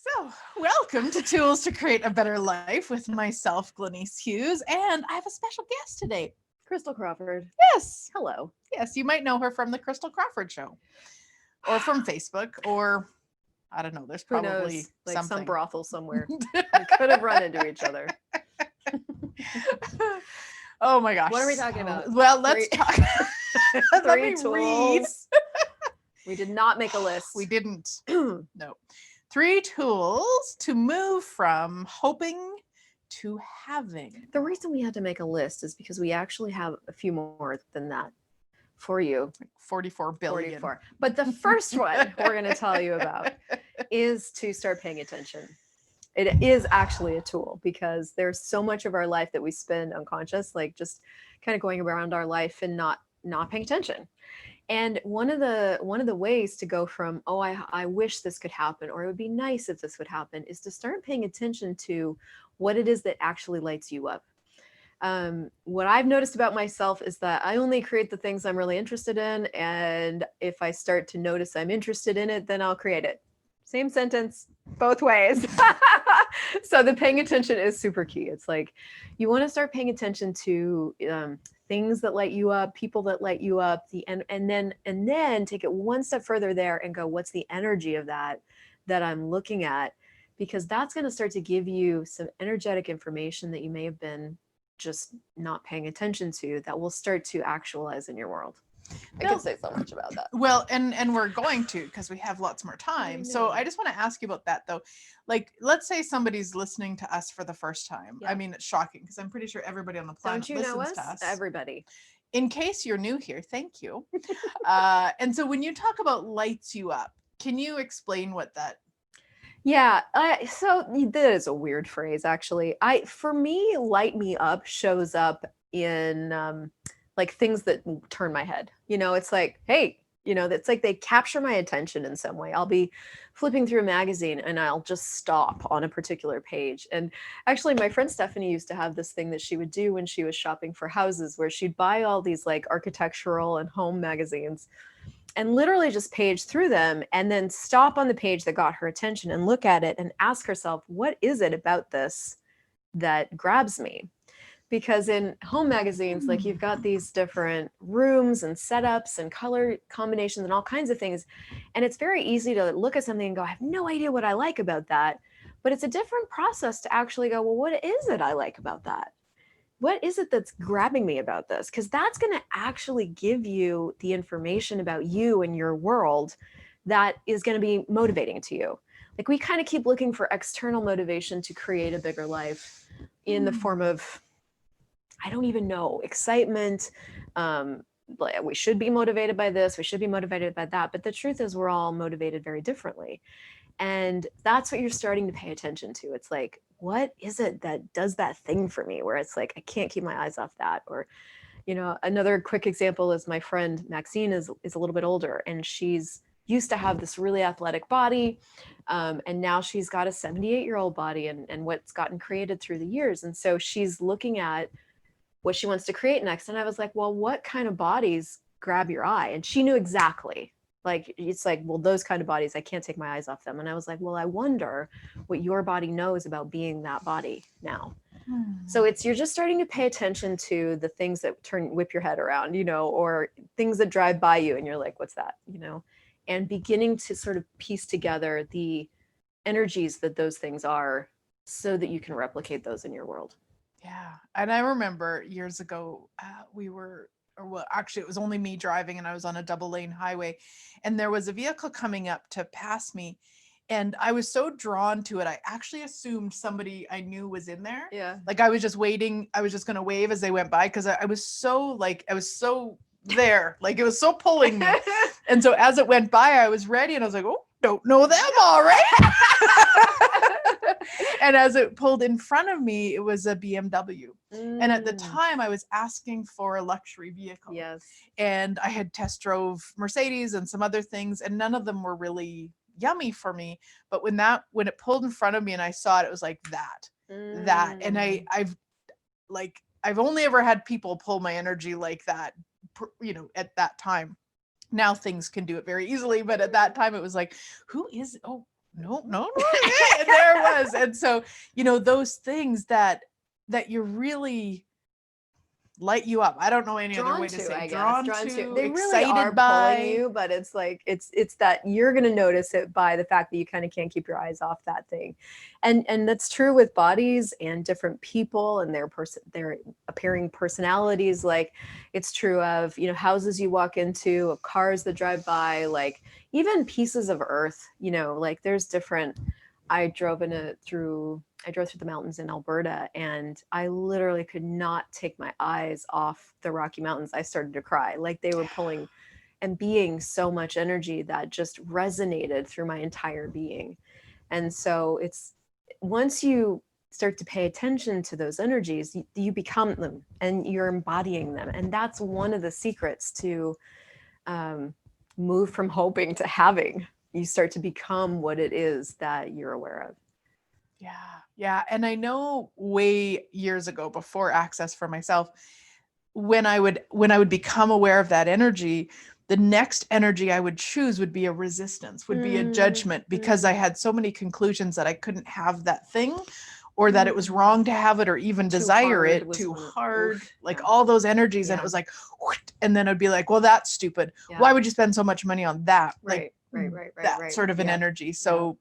So, welcome to Tools to Create a Better Life with myself, Glenyce Hughes, and I have a special guest today. Christel Crawford. Yes. Hello. Yes, you might know her from the Christel Crawford Show, or from Facebook, or I don't know, there's Who probably knows? Like something. some brothel somewhere. We could have run into each other. Oh my gosh. What are we talking about? Well, let's talk. Let Three me tools. read. We did not make a list. We didn't. No. 3 tools to move from hoping to having. The reason we had to make a list is because we actually have a few more than that for you. 44 billion. 44. But the first one we're going to tell you about is to start paying attention. It is actually a tool because there's so much of our life that we spend unconscious, like just kind of going around our life and not paying attention. And one of the ways to go from, oh, I wish this could happen, or it would be nice if this would happen, is to start paying attention to what it is that actually lights you up. What I've noticed about myself is that I only create the things I'm really interested in. And if I start to notice I'm interested in it, then I'll create it. Same sentence, both ways. So the paying attention is super key. It's like you want to start paying attention to things that light you up, people that light you up, and then take it one step further there and go, what's the energy of that I'm looking at? Because that's going to start to give you some energetic information that you may have been just not paying attention to that will start to actualize in your world. I can say so much about that. Well, and we're going to, because we have lots more time. So I just want to ask you about that though. Like, let's say somebody's listening to us for the first time. Yeah. I mean, it's shocking because I'm pretty sure everybody on the planet listens to us. Everybody. In case you're new here, thank you. And so when you talk about lights you up, can you explain what that? Yeah, so that is a weird phrase, actually. For me, light me up shows up in like things that turn my head. You know, it's like, hey, you know, it's like they capture my attention in some way. I'll be flipping through a magazine and I'll just stop on a particular page. And actually, my friend Stephanie used to have this thing that she would do when she was shopping for houses, where she'd buy all these like architectural and home magazines and literally just page through them and then stop on the page that got her attention and look at it and ask herself, what is it about this that grabs me? Because in home magazines, like you've got these different rooms and setups and color combinations and all kinds of things. And it's very easy to look at something and go, I have no idea what I like about that. But it's a different process to actually go, well, what is it I like about that? What is it that's grabbing me about this? Because that's going to actually give you the information about you and your world that is going to be motivating to you. Like we kind of keep looking for external motivation to create a bigger life in the form of, I don't even know, excitement. We should be motivated by this. We should be motivated by that. But the truth is we're all motivated very differently. And that's what you're starting to pay attention to. It's like, what is it that does that thing for me where it's like, I can't keep my eyes off that? Or, you know, another quick example is my friend Maxine is a little bit older and she's used to have this really athletic body. And now she's got a 78-year-old body and what's gotten created through the years. And so she's looking at what she wants to create next. And I was like, well, what kind of bodies grab your eye? And she knew exactly. Like, it's like, well, those kind of bodies, I can't take my eyes off them. And I was like, well, I wonder what your body knows about being that body now. So you're just starting to pay attention to the things that whip your head around, you know, or things that drive by you. And you're like, what's that? You know, and beginning to sort of piece together the energies that those things are so that you can replicate those in your world. Yeah. And I remember years ago, actually it was only me driving and I was on a double lane highway and there was a vehicle coming up to pass me. And I was so drawn to it. I actually assumed somebody I knew was in there. Yeah. Like I was just waiting. I was just going to wave as they went by. Cause I was so there, like it was so pulling me. And so as it went by, I was ready and I was like, oh, don't know them. All right. And as it pulled in front of me, it was a BMW. And at the time I was asking for a luxury vehicle. Yes. And I had test drove Mercedes and some other things and none of them were really yummy for me. But when it pulled in front of me and I saw it, it was like that. And I've only ever had people pull my energy like that, you know, at that time. Now things can do it very easily. But at that time it was like, who is, no, yeah, and there it was. And so, those things that you really light you up. I don't know any other way to say drawn to, they really are excited by. pulling you, but it's like it's that you're going to notice it by the fact that you kind of can't keep your eyes off that thing. And that's true with bodies and different people and their appearing personalities. Like it's true of, houses you walk into, of cars that drive by, like even pieces of earth, like there's different. I drove through the mountains in Alberta, and I literally could not take my eyes off the Rocky Mountains. I started to cry. Like they were pulling and being so much energy that just resonated through my entire being. And so it's once you start to pay attention to those energies, you become them and you're embodying them. And that's one of the secrets to move from hoping to having. You start to become what it is that you're aware of. Yeah. And I know way years ago, before Access for myself, when I would become aware of that energy, the next energy I would choose would be a resistance, would be a judgment, because I had so many conclusions that I couldn't have that thing, or that it was wrong to have it, or even desire it, too hard, like all those energies. And it was like, and then I'd be like, well, that's stupid. Why would you spend so much money on that? Right. That sort of an energy. So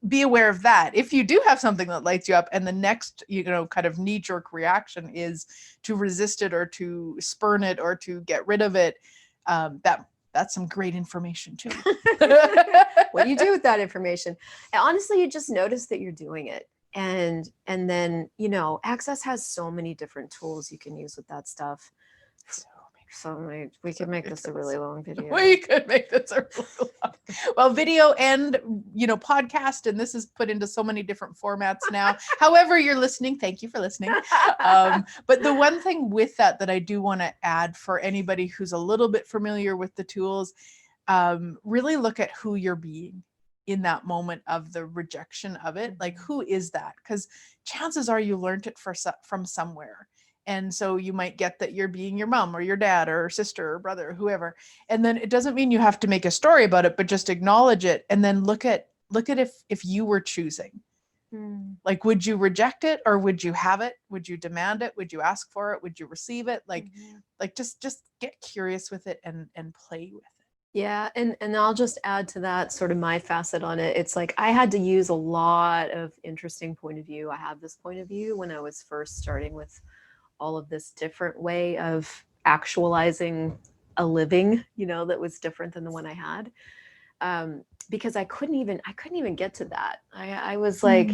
be aware of that. If you do have something that lights you up, and the next, kind of knee-jerk reaction is to resist it, or to spurn it, or to get rid of it, that's some great information too. What do you do with that information? And honestly, you just notice that you're doing it. And then, Access has so many different tools you can use with that stuff. We could make this a really long video. We could make this a really long. Well, video and, podcast, and this is put into so many different formats now. However you're listening, thank you for listening. But the one thing with that I do want to add, for anybody who's a little bit familiar with the tools, really look at who you're being in that moment of the rejection of it. Like, who is that? Because chances are you learned it from somewhere. And so you might get that you're being your mom or your dad or sister or brother or whoever. And then it doesn't mean you have to make a story about it, but just acknowledge it. And then look at if you were choosing, like, would you reject it, or would you have it? Would you demand it? Would you ask for it? Would you receive it? Like just get curious with it and play with it. Yeah. And I'll just add to that sort of my facet on it. It's like, I had to use a lot of interesting point of view. I have this point of view when I was first starting with all of this different way of actualizing a living, that was different than the one I had. Because I couldn't even get to that. I was like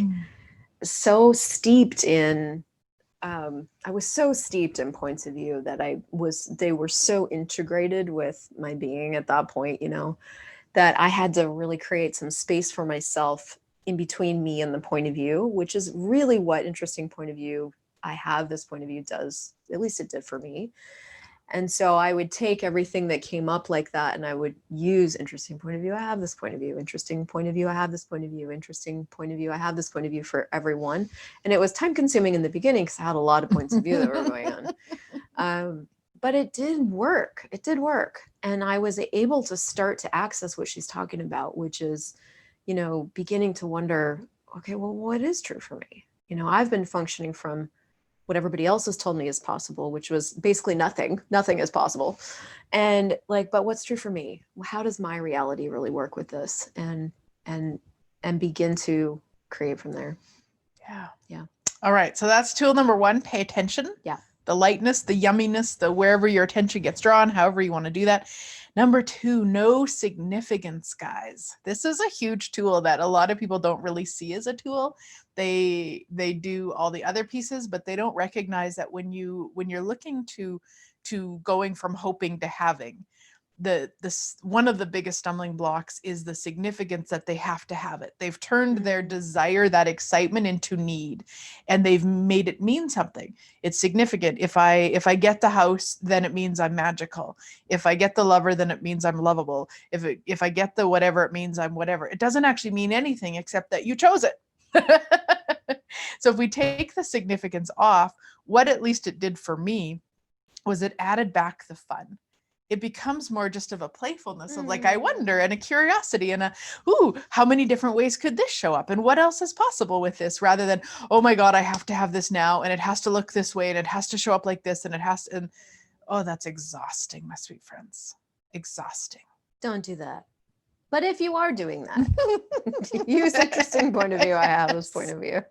so steeped in, I was so steeped in points of view that they were so integrated with my being at that point, that I had to really create some space for myself in between me and the point of view, which is really what interesting point of view, I have this point of view does. At least it did for me. And so I would take everything that came up like that, and I would use interesting point of view. I have this point of view, interesting point of view. I have this point of view, interesting point of view. I have this point of view for everyone. And it was time consuming in the beginning because I had a lot of points of view that were going on. But it did work. It did work. And I was able to start to access what she's talking about, which is, beginning to wonder, okay, well, what is true for me? I've been functioning from what everybody else has told me is possible, which was basically nothing is possible. And but what's true for me? How does my reality really work with this? And begin to create from there. Yeah. All right. So that's tool number 1, pay attention. Yeah. The lightness, the yumminess, the wherever your attention gets drawn, however you want to do that. Number 2, know significance, guys. This is a huge tool that a lot of people don't really see as a tool. They do all the other pieces, but they don't recognize that when you're looking to going from hoping to having, one of the biggest stumbling blocks is the significance that they have to have it. They've turned their desire, that excitement, into need, and they've made it mean something. It's significant. If I get the house, then it means I'm magical. If I get the lover, then it means I'm lovable. If I get the whatever, it means I'm whatever. It doesn't actually mean anything except that you chose it. So if we take the significance off, what at least it did for me was it added back the fun. it becomes more just of a playfulness of like, I wonder, and a curiosity, and ooh, how many different ways could this show up? And what else is possible with this, rather than, oh my God, I have to have this now, and it has to look this way, and it has to show up like this, and it has to, and oh, that's exhausting, my sweet friends. Exhausting. Don't do that. But if you are doing that, use interesting point of view. I have this point of view.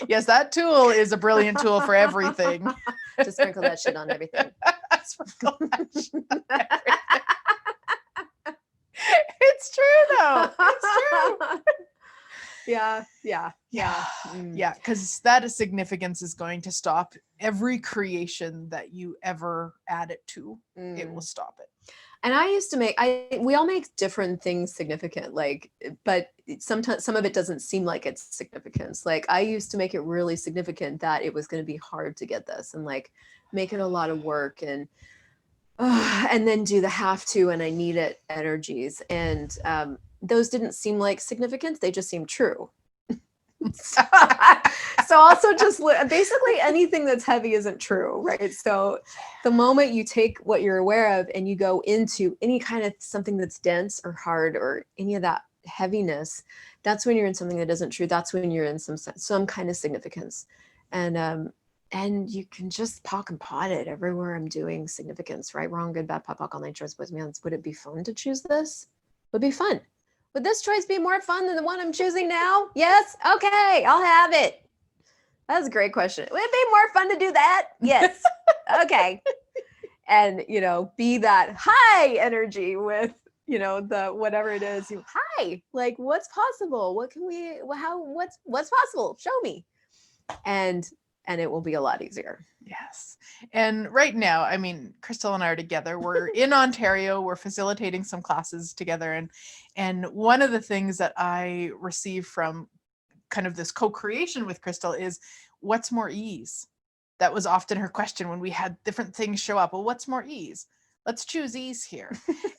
Yes, that tool is a brilliant tool for everything. Just sprinkle that shit on everything. Sprinkle that shit on everything. It's true though. It's true. Yeah. Yeah, because that is significance is going to stop every creation that you ever add it to. It will stop it. And I used to we all make different things significant, like, but sometimes some of it doesn't seem like it's significance. Like I used to make it really significant that it was going to be hard to get this, and like make it a lot of work, and then do the have to and I need it energies. And those didn't seem like significance. They just seemed true. So also just basically anything that's heavy isn't true, right? So the moment you take what you're aware of and you go into any kind of something that's dense or hard or any of that heaviness, that's when you're in something that isn't true. That's when you're in some kind of significance. And you can just pock and pot it everywhere. I'm doing significance, right, wrong, good, bad, pop, all night, choice, boys, man's. Would it be fun to choose this? Would be fun. Would this choice be more fun than the one I'm choosing now? Yes. Okay, I'll have it. That's a great question. Would it be more fun to do that? Yes. Okay. And, be that high energy with, the whatever it is. Hi, like what's possible? What can we, what's possible? Show me. And it will be a lot easier. Yes. And right now, I mean, Christel and I are together. We're in Ontario. We're facilitating some classes together. And one of the things that I receive from kind of this co-creation with Christel is, what's more ease? That was often her question when we had different things show up. Well, what's more ease? Let's choose ease here.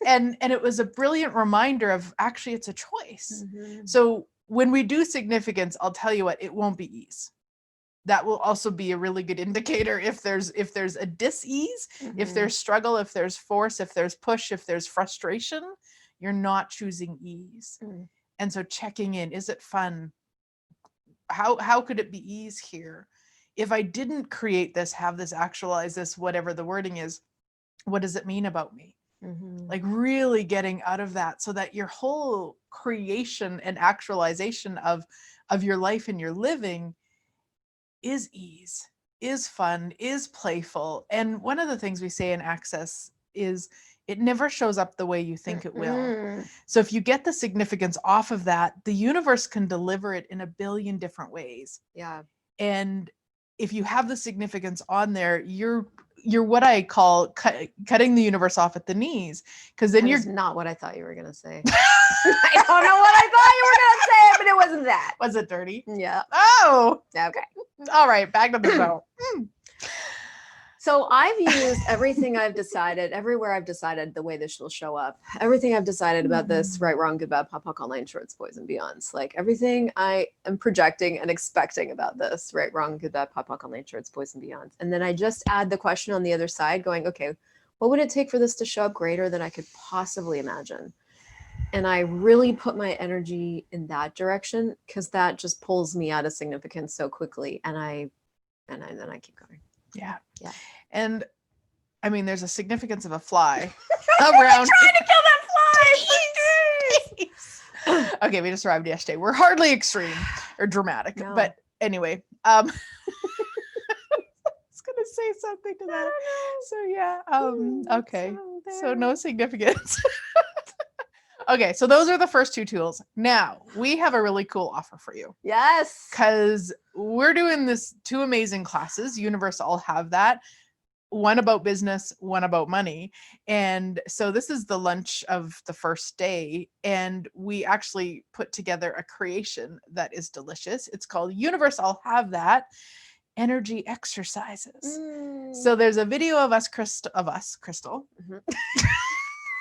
and it was a brilliant reminder of actually it's a choice. Mm-hmm. So when we do significance, I'll tell you what, it won't be ease. That will also be a really good indicator if there's a dis-ease, if there's struggle, if there's force, if there's push, if there's frustration, you're not choosing ease. And so checking in, is it fun? How could it be ease here? If I didn't create this, have this, actualize this, whatever the wording is, what does it mean about me? Like really getting out of that so that your whole creation and actualization of your life and your living is ease, is fun, is playful. And one of the things we say in Access is it never shows up the way you think it will. So if you get the significance off of that, the universe can deliver it in a billion different ways. Yeah. And if you have the significance on there, you're what I call cutting the universe off at the knees, because then you're not what I thought you were going to say. I don't know what I thought you were going to say, but it wasn't that. Was it dirty? Yeah. Oh, okay. All right. Back to the show. So I've used everything I've decided, everywhere I've decided the way this will show up, everything I've decided about this, right, wrong, good, bad, pop, all night, shorts, boys and beyonds, like everything I am projecting and expecting about this, right, wrong, good, bad, pop, all night, shorts, boys and beyonds. And then I just add the question on the other side going, okay, what would it take for this to show up greater than I could possibly imagine? And I really put my energy in that direction because that just pulls me out of significance so quickly. And then I keep going. Yeah. Yeah. And I mean, there's a significance of a fly around. Trying to kill that fly. Okay, we just arrived yesterday. We're hardly extreme or dramatic, No. But anyway, I was gonna say something to that. So yeah. Okay. So no significance. Okay, so those are the first two tools. Now we have a really cool offer for you. Yes. Because we're doing this 2 amazing classes. Universe all have that. One about business, one about money. And so this is the lunch of the first day. And we actually put together a creation that is delicious. It's called Universe All Have That Energy Exercises. So there's a video of us, Christel. Mm-hmm.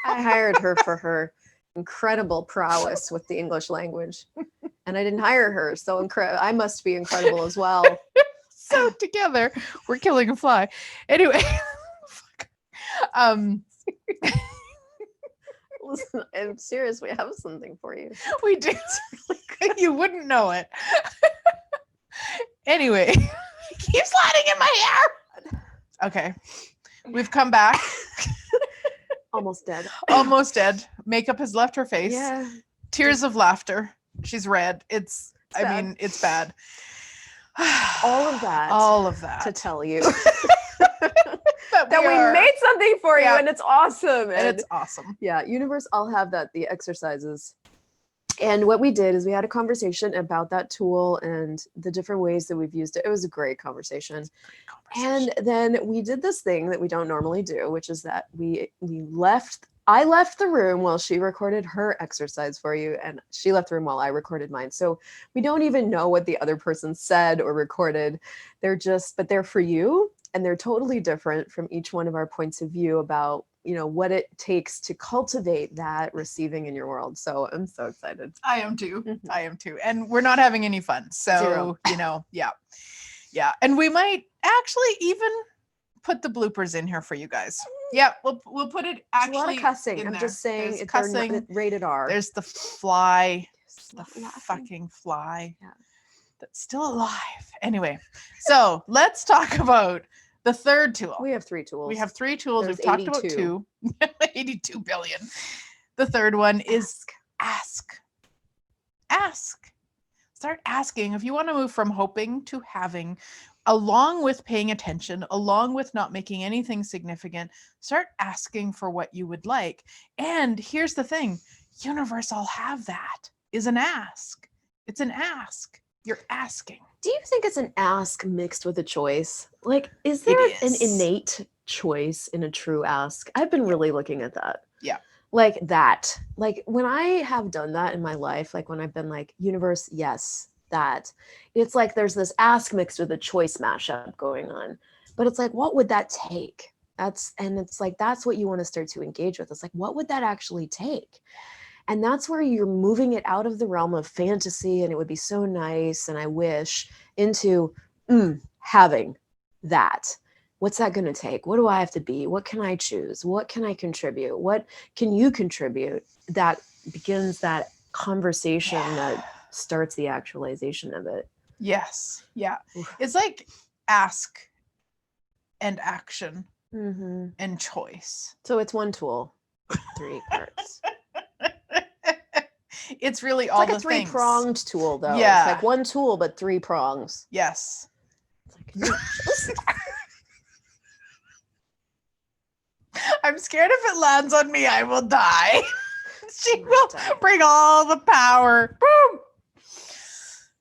I hired her for her incredible prowess with the English language, and I didn't hire her, so I must be incredible as well. So together we're killing a fly anyway. Listen, I'm serious. We have something for you. We do. You wouldn't know it. Anyway, it keeps sliding in my hair. Okay, we've come back. Almost dead. Almost dead. Makeup has left her face. Yeah. Tears of laughter. She's red. It's bad. mean, it's bad. All of that. All of that. To tell you that we made something for you, and it's awesome. And it's awesome. Yeah, universe, I'll have that, the exercises. And what we did is we had a conversation about that tool and the different ways that we've used it. It was a great conversation. And then we did this thing that we don't normally do, which is that I left the room while she recorded her exercise for you, and she left the room while I recorded mine. So we don't even know what the other person said or recorded. But they're for you, and they're totally different from each one of our points of view about, what it takes to cultivate that receiving in your world. So I'm so excited. I am too. I am too. And we're not having any fun. So, Zero. Yeah. And we might actually even put the bloopers in here for you guys. Yeah, we'll put it actually. There's a lot of cussing. In I'm there. just saying There's it's cussing. Rated R. There's the fly. The Laughing. fucking fly. Yeah. That's still alive. Anyway, so let's talk about the third tool. We have 3 tools. We have 3 tools. There's We've talked about 2. 82 billion. The third one is ask. Ask. Start asking. If you want to move from hoping to having, along with paying attention, along with not making anything significant, start asking for what you would like. And here's the thing, universe, I'll have that, is an ask. It's an ask. You're asking. Do you think it's an ask mixed with a choice? Like, is there an innate choice in a true ask? I've been really looking at that. Yeah. Like that. Like when I have done that in my life, like when I've been like, universe, yes, that. It's like there's this ask mixed with a choice mashup going on. But it's like, what would that take? It's like, that's what you want to start to engage with. It's like, what would that actually take? And that's where you're moving it out of the realm of fantasy and it would be so nice and I wish into having that. What's that going to take? What do I have to be? What can I choose? What can I contribute? What can you contribute? That begins that conversation that starts the actualization of it. Yes. Yeah. It's like ask and action and choice. So it's one tool, 3 parts. It's really all like the a 3-pronged tool, though. Yeah. It's like one tool, but 3 prongs. Yes. It's like, I'm scared if it lands on me, I will die. She will bring all the power. Boom.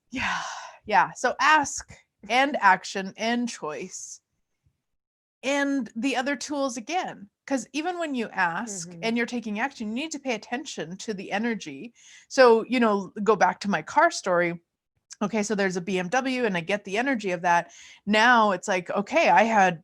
Yeah. Yeah. So ask and action and choice. And the other tools again. Because even when you ask and you're taking action, you need to pay attention to the energy. So, go back to my car story. Okay, so there's a BMW and I get the energy of that. Now it's like, okay, I had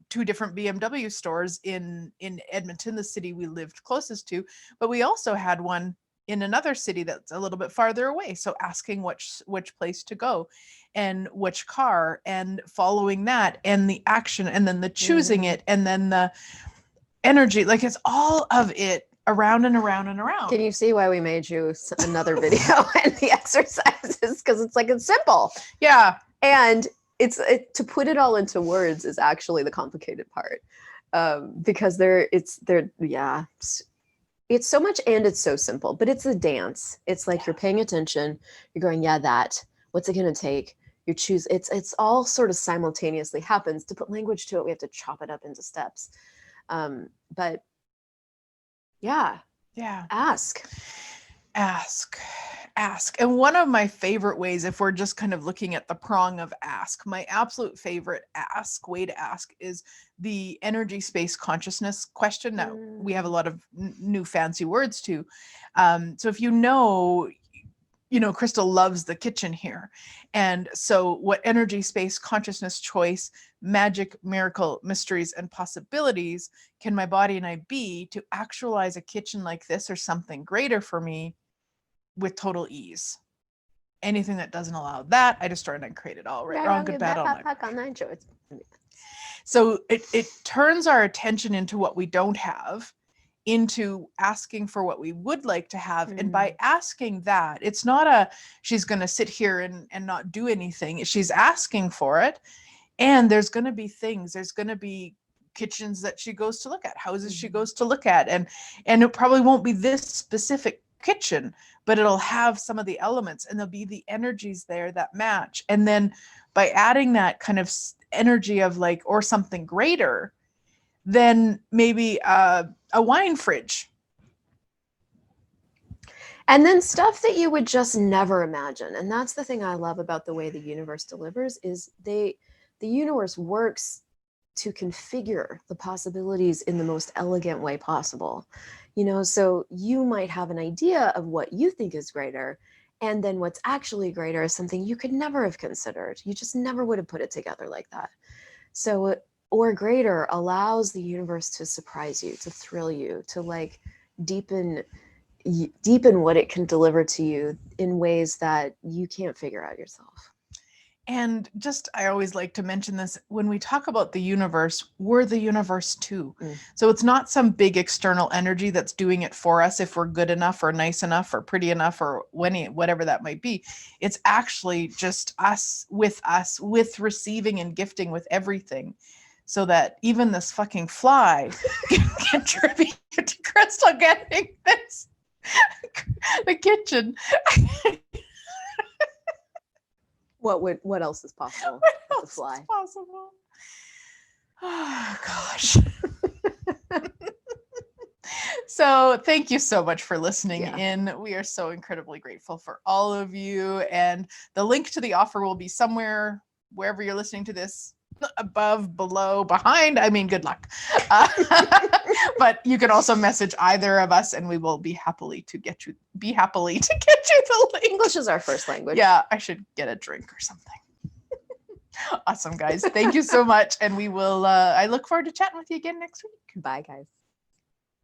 2 different BMW stores in Edmonton, the city we lived closest to, but we also had one in another city that's a little bit farther away. So asking which place to go and which car and following that and the action and then the choosing it and then the energy, like it's all of it around and around and around. Can you see why we made you another video and the exercises? Because it's simple. Yeah. And to put it all into words is actually the complicated part. Because it's so much and it's so simple, but it's a dance. It's like you're paying attention, you're going, what's it going to take? You choose, it's all sort of simultaneously happens. To put language to it, we have to chop it up into steps. But ask. And one of my favorite ways, if we're just kind of looking at the prong of ask, my absolute favorite way to ask is the energy, space, consciousness question. Now we have a lot of new fancy words too. So if Christel loves the kitchen here. And so what energy, space, consciousness, choice, magic, miracle, mysteries, and possibilities can my body and I be to actualize a kitchen like this or something greater for me with total ease? Anything that doesn't allow that, I destroy and I create it all. Right, wrong, good, bad, all night. So it turns our attention into what we don't have, into asking for what we would like to have. And by asking that, it's not she's going to sit here and not do anything. She's asking for it. And there's going to be things, there's going to be kitchens that she goes to look at, houses she goes to look at. And it probably won't be this specific kitchen, but it'll have some of the elements, and there'll be the energies there that match. And then by adding that kind of energy of like, or something greater, then maybe a wine fridge. And then stuff that you would just never imagine. And that's the thing I love about the way the universe delivers, is the universe works to configure the possibilities in the most elegant way possible. So you might have an idea of what you think is greater, and then what's actually greater is something you could never have considered. You just never would have put it together like that. So, or greater allows the universe to surprise you, to thrill you, to like deepen what it can deliver to you in ways that you can't figure out yourself. And just, I always like to mention this, when we talk about the universe, we're the universe too. So it's not some big external energy that's doing it for us if we're good enough or nice enough or pretty enough or whatever that might be. It's actually just us with receiving and gifting with everything, so that even this fucking fly can contribute to Christel getting this, the kitchen. What else is possible? What else fly? Is possible? Oh gosh. So thank you so much for listening in. We are so incredibly grateful for all of you. And the link to the offer will be somewhere, wherever you're listening to this, above, below, behind. I mean, good luck. But you can also message either of us, and we will be happily to get you the link. English is our first language. Yeah, I should get a drink or something. Awesome, guys. Thank you so much. And we will, I look forward to chatting with you again next week. Bye, guys.